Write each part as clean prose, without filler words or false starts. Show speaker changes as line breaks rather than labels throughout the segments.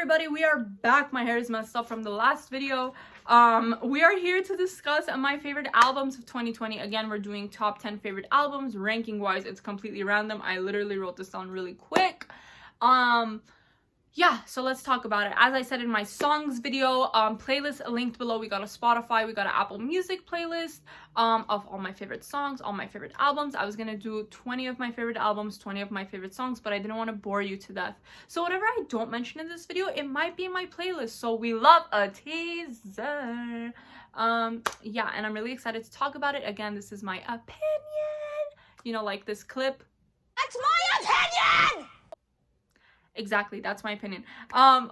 everybody, we are back. My hair is messed up from the last video. We are here to discuss my favorite albums of 2020. Again, we're doing top 10 favorite albums. Ranking wise, it's completely random. I literally wrote this down really quick. Yeah, so let's talk about it. As I said in my songs video, playlist linked below. We got a Spotify, we got an Apple Music playlist of all my favorite songs, all my favorite albums. I was gonna do 20 of my favorite albums, 20 of my favorite songs, but I didn't want to bore you to death. So whatever I don't mention in this video, it might be in my playlist. So we love a teaser. Yeah, and I'm really excited to talk about it. Again, this is my opinion. You know, like this clip.
That's my opinion!
Exactly, that's my opinion. You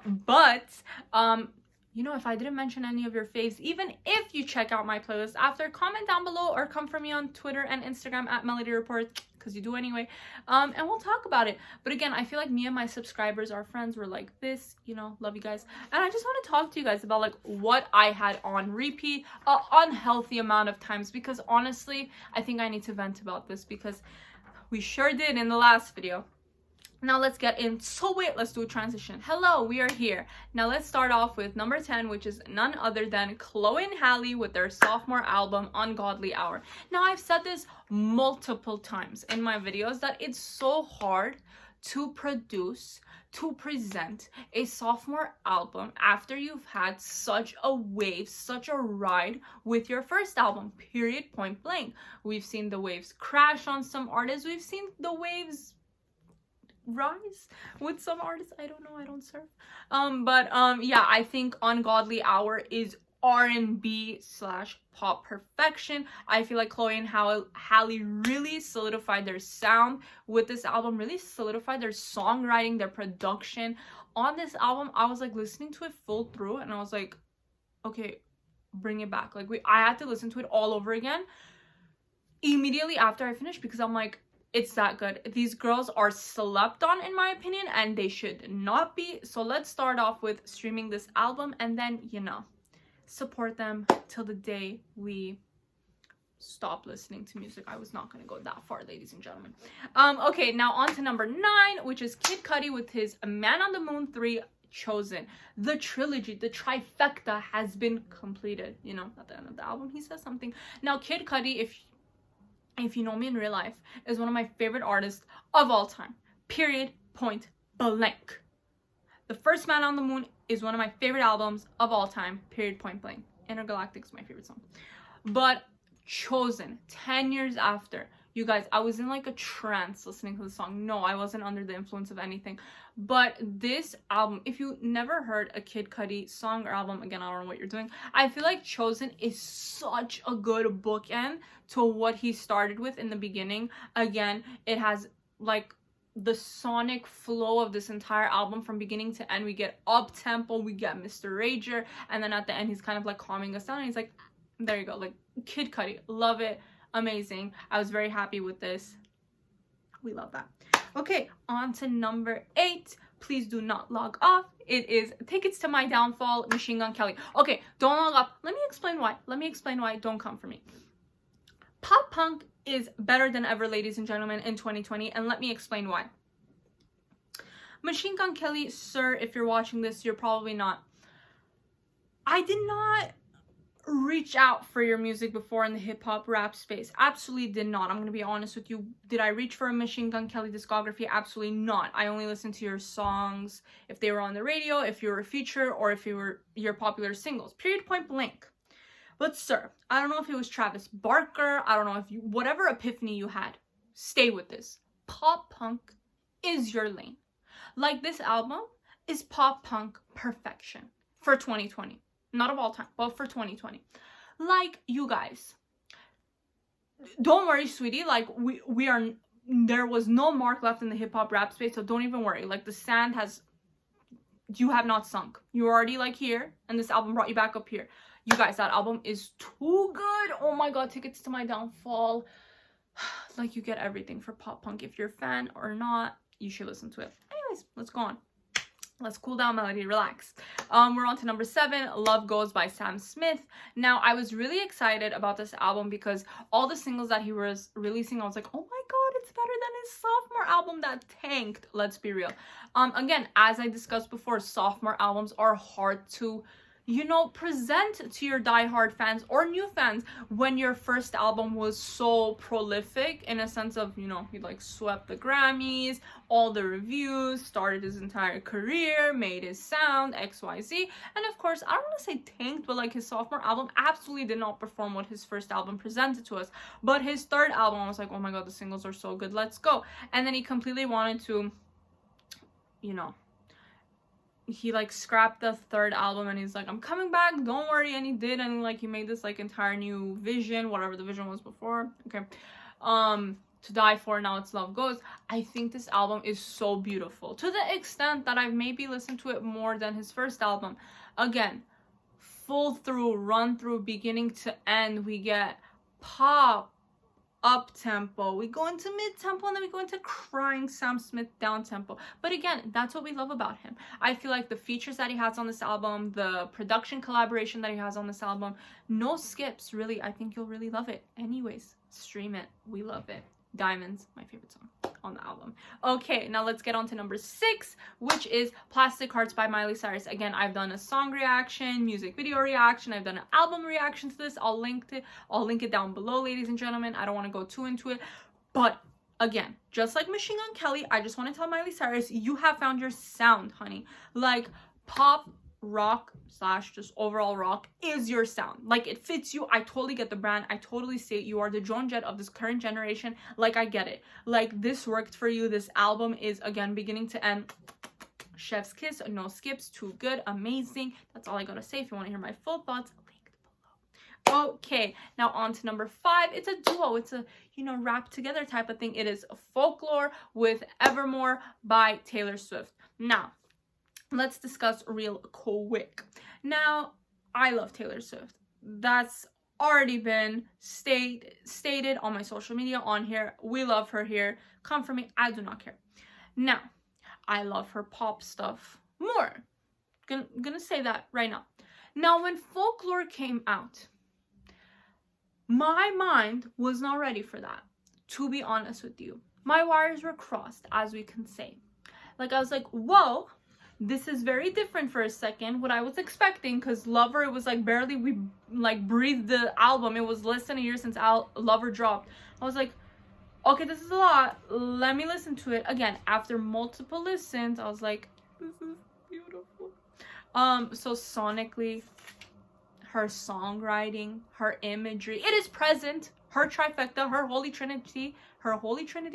know, if I didn't mention any of your faves, even if you check out my playlist after, comment down below or come for me on Twitter and Instagram at MelodyReports, because you do anyway, and we'll talk about it. But again, I feel like me and my subscribers, our friends, were like this, you know, love you guys. And I just want to talk to you guys about like what I had on repeat an unhealthy amount of times, because honestly, I think I need to vent about this because we sure did in the last video. Now let's get in. So wait, let's do a transition. Hello, we are here. Now let's start off with number 10, which is none other than Chlo and Halle with their sophomore album, Ungodly Hour. Now I've said this multiple times in my videos that it's so hard to produce, to present a sophomore album after you've had such a wave, such a ride with your first album, period, point blank. We've seen the waves crash on some artists. We've seen the waves rise with some artists. I don't know, I don't surf. Yeah, I think Ungodly Hour is R&B / pop perfection. I feel like Chlo and Halle really solidified their sound with this album, really solidified their songwriting, their production. On this album, I was like listening to it full through and I was like, okay, bring it back. Like I had to listen to it all over again immediately after I finished, because I'm like, it's that good. These girls are slept on in my opinion, and they should not be. So let's start off with streaming this album and then, you know, support them till the day we stop listening to music. I was not going to go that far, ladies and gentlemen. Okay, now on to number 9, which is Kid Cudi with his Man on the Moon 3, Chosen. The trilogy, the trifecta has been completed. You know, at the end of the album he says something. Now Kid Cudi, if you know me in real life, is one of my favorite artists of all time. Period, point blank. The first Man on the Moon is one of my favorite albums of all time. Period, point blank. Intergalactic is my favorite song. But Chosen, 10 years after, you guys, I was in like a trance listening to the song. No, I wasn't under the influence of anything. But this album, if you never heard a Kid Cudi song or album, again, I don't know what you're doing. I feel like Chosen is such a good bookend to what he started with in the beginning. Again, it has like the sonic flow of this entire album from beginning to end. We get up tempo, we get Mr. Rager, and then at the end he's kind of like calming us down and he's like, there you go, like Kid Cudi, love it, amazing. I was very happy with this. We love that. Okay, on to number 8. Please do not log off. It is Tickets to My Downfall, Machine Gun Kelly. Okay, don't log off. Let me explain why. Don't come for me. Pop punk is better than ever, ladies and gentlemen, in 2020, and let me explain why. Machine Gun Kelly, sir, if you're watching this, you're probably not. I did not reach out for your music before in the hip-hop rap space. Absolutely did not. I'm gonna be honest with you. Did I reach for a Machine Gun Kelly discography? Absolutely not. I only listened to your songs if they were on the radio, if you were a feature, or if you were your popular singles. Period, point blank. But sir, I don't know if it was Travis Barker, I don't know if you, whatever epiphany you had, stay with this. Pop punk is your lane. Like, this album is pop punk perfection for 2020. Not of all time, but for 2020. Like, you guys, don't worry, sweetie. Like, we are, there was no mark left in the hip-hop rap space, so don't even worry. Like, the sand has, you have not sunk. You're already, like, here, and this album brought you back up here. You guys, that album is too good. Oh my god, Tickets to My Downfall. Like, you get everything for pop punk. If you're a fan or not, you should listen to it. Anyways, let's go on. Let's cool down, Melody, relax. We're on to number 7, Love Goes by Sam Smith. Now, I was really excited about this album because all the singles that he was releasing, I was like, oh my god, it's better than his sophomore album that tanked. Let's be real. Again, as I discussed before, sophomore albums are hard to, you know, present to your diehard fans or new fans when your first album was so prolific in a sense of, you know, he like swept the Grammys, all the reviews, started his entire career, made his sound, XYZ. And of course, I don't want to say tanked, but like his sophomore album absolutely did not perform what his first album presented to us. But his third album, I was like, oh my god, the singles are so good, let's go. And then he completely wanted to, you know, he like scrapped the third album and he's like, I'm coming back, don't worry. And he did, and like he made this like entire new vision, whatever the vision was before, okay, to die for, now it's love goes. I think this album is so beautiful, to the extent that I've maybe listened to it more than his first album. Again, full through, run through, beginning to end. We get pop, up tempo, we go into mid tempo, and then we go into crying Sam Smith down tempo. But again, that's what we love about him. I feel like the features that he has on this album, the production collaboration that he has on this album, no skips, really. I think you'll really love it. Anyways, stream it, we love it. Diamonds, my favorite song on the album. Okay, now let's get on to number 6, which is Plastic Hearts by Miley Cyrus. Again, I've done a song reaction, music video reaction, I've done an album reaction to this. I'll link it down below, ladies and gentlemen. I don't want to go too into it, but again, just like Machine Gun Kelly, I just want to tell Miley Cyrus, you have found your sound, honey. Like, pop rock / just overall rock is your sound. Like, it fits you. I totally get the brand. I totally see it. You are the Joan Jett of this current generation. Like, I get it. Like, this worked for you. This album is, again, beginning to end, chef's kiss, no skips, too good, amazing. That's all I gotta say. If you want to hear my full thoughts, linked below. Okay, now on to number 5. It's a duo. It's a, you know, rap together type of thing. It is Folklore with Evermore by Taylor Swift. Now, let's discuss real quick. Now, I love Taylor Swift. That's already been stated on my social media, on here. We love her here. Come for me. I do not care. Now, I love her pop stuff more. Gonna say that right now. Now, when Folklore came out, my mind was not ready for that. To be honest with you, my wires were crossed, as we can say. Like, I was like, whoa, this is very different for a second, what I was expecting, because Lover, it was like barely we like breathed the album. It was less than a year since Lover dropped. I was like, okay, this is a lot. Let me listen to it. Again, after multiple listens, I was like, this is beautiful. So sonically, her songwriting, her imagery, it is present. Her trifecta, her holy trinity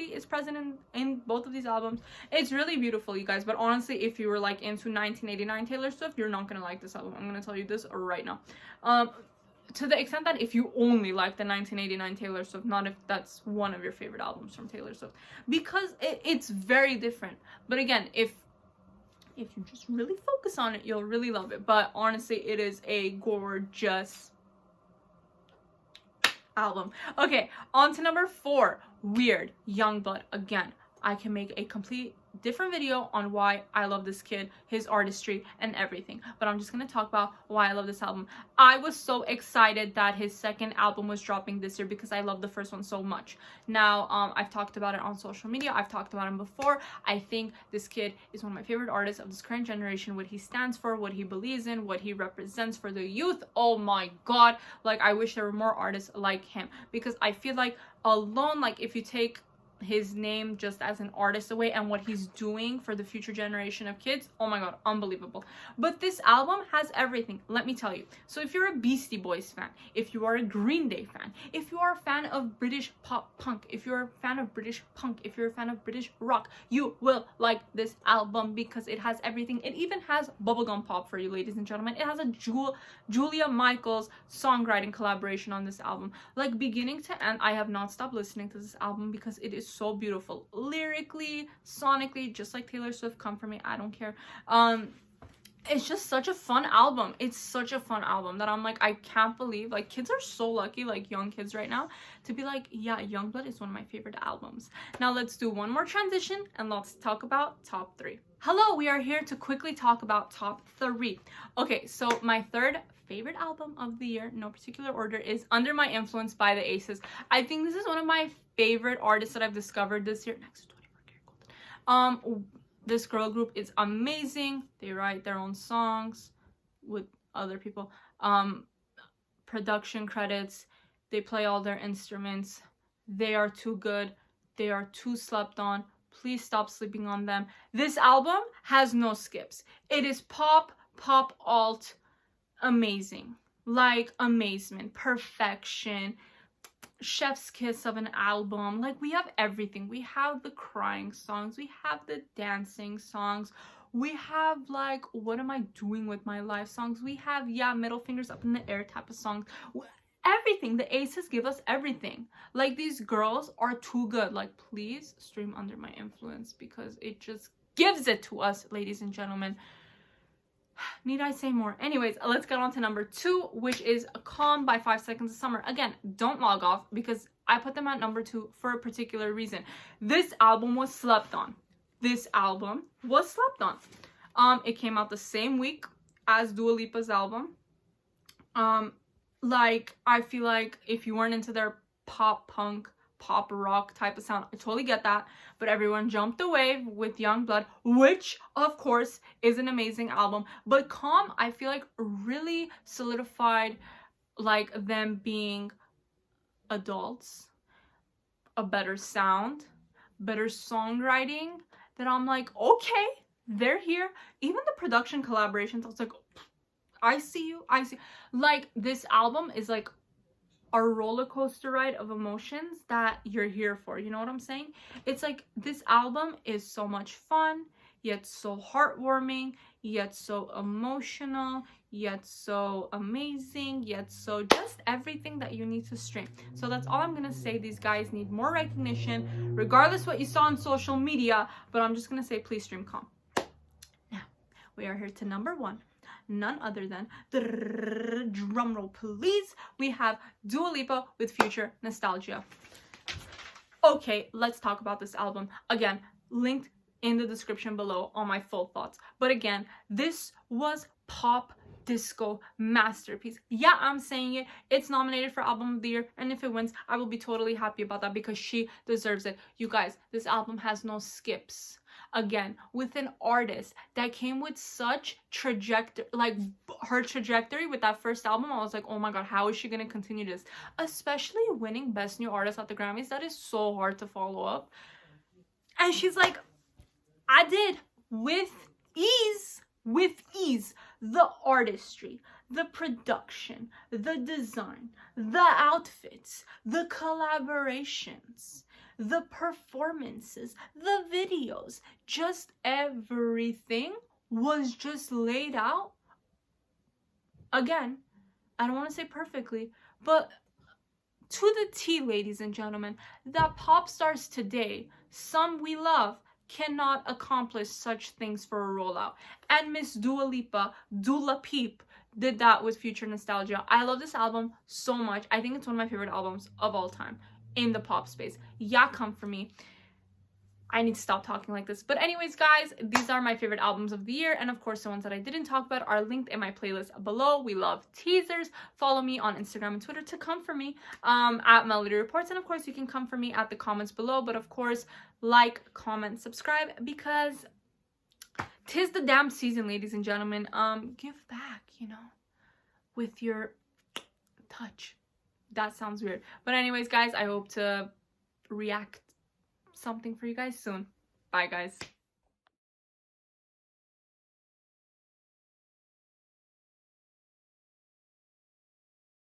is present in both of these albums. It's really beautiful, you guys. But honestly, if you were like into 1989 Taylor Swift, you're not gonna like this album. I'm gonna tell you this right now. To the extent that if you only like the 1989 Taylor Swift, not if that's one of your favorite albums from Taylor Swift, because it's very different. But again, if you just really focus on it, you'll really love it. But honestly, it is a gorgeous album. Okay, on to number 4, Weird, Youngblood. Again, I can make a complete different video on why I love this kid, his artistry, and everything. But I'm just going to talk about why I love this album. I was so excited that his second album was dropping this year because I love the first one so much. Now, I've talked about it on social media. I've talked about him before. I think this kid is one of my favorite artists of this current generation. What he stands for, what he believes in, what he represents for the youth. Oh my god. Like, I wish there were more artists like him, because I feel like alone, like, if you take his name just as an artist away and what he's doing for the future generation of kids, oh my god, unbelievable. But this album has everything, let me tell you. So if you're a Beastie Boys fan, if you are a Green Day fan, if you are a fan of British pop punk, if you're a fan of British punk, if you're a fan of British rock, you will like this album because it has everything. It even has bubblegum pop for you, ladies and gentlemen. It has a Julia Michaels songwriting collaboration on this album. Like, beginning to end, I have not stopped listening to this album because it is so beautiful, lyrically, sonically, just like Taylor Swift. Come for me, I don't care. it's just such a fun album. It's such a fun album that I'm like, I can't believe, like, kids are so lucky, like young kids right now, to be like, yeah, Youngblood is one of my favorite albums. Now let's do one more transition and let's talk about top 3. Hello, we are here to quickly talk about top 3. Okay, so my third favorite album of the year, no particular order, is Under My Influence by the Aces. I think this is one of my favorite artists that I've discovered this year. Next to 24 Karat Gold. This girl group is amazing. They write their own songs with other people. Production credits. They play all their instruments. They are too good. They are too slept on. Please stop sleeping on them. This album has no skips. It is pop, alt, amazing. Like amazement, perfection, chef's kiss of an album. Like, we have everything. We have the crying songs, we have the dancing songs, we have like what am I doing with my life songs, we have, yeah, middle fingers up in the air type of songs. Everything. The Aces give us everything. Like, these girls are too good. Like, please stream Under My Influence because it just gives it to us, ladies and gentlemen. Need I say more? Anyways, let's get on to number 2, which is Calm by 5 Seconds of Summer. Again, don't log off because I put them at number 2 for a particular reason. This album was slept on. This album was slept on. It came out the same week as Dua Lipa's album. Like, I feel like if you weren't into their pop punk, pop rock type of sound, I totally get that, but everyone jumped the wave with Youngblood, which of course is an amazing album. But Calm, I feel like, really solidified like them being adults, a better sound, better songwriting, that I'm like, okay, they're here. Even the production collaborations, I was like, I see you. Like, this album is like a roller coaster ride of emotions that you're here for. You know what I'm saying? It's like, this album is so much fun, yet so heartwarming, yet so emotional, yet so amazing, yet so just everything that you need to stream. So that's all I'm gonna say. These guys need more recognition, regardless what you saw on social media, but I'm just gonna say, please stream Calm. Now, we are here to number 1. None other than, drumroll please, we have Dua Lipa with Future Nostalgia. Okay, let's talk about this album. Again, linked in the description below on my full thoughts. But again, this was pop disco masterpiece. Yeah, I'm saying it. It's nominated for Album of the Year, and if it wins, I will be totally happy about that because she deserves it. You guys, this album has no skips. Again, with an artist that came with such trajectory, like her trajectory with that first album, I was like, oh my god, how is she gonna continue this? Especially winning Best New Artist at the Grammys. That is so hard to follow up. And she's like, I did with ease. The artistry, the production, the design, the outfits, the collaborations, the performances, the videos, just everything was just laid out. Again, I don't want to say perfectly, but to the T, ladies and gentlemen, that pop stars today, some we love, cannot accomplish such things for a rollout. And Miss Dua Lipa, Dula Peep, did that with Future Nostalgia. I love this album so much. I think it's one of my favorite albums of all time in the pop space. Yeah, come for me. I need to stop talking like this. But anyways, guys, these are my favorite albums of the year. And of course, the ones that I didn't talk about are linked in my playlist below. We love teasers. Follow me on Instagram and Twitter to come for me at Melody Reports. And of course, you can come for me at the comments below. But of course, like, comment, subscribe, because 'tis the damn season, ladies and gentlemen. Give back, you know, with your touch. That sounds weird. But anyways, guys, I hope to react something for you guys soon. Bye, guys.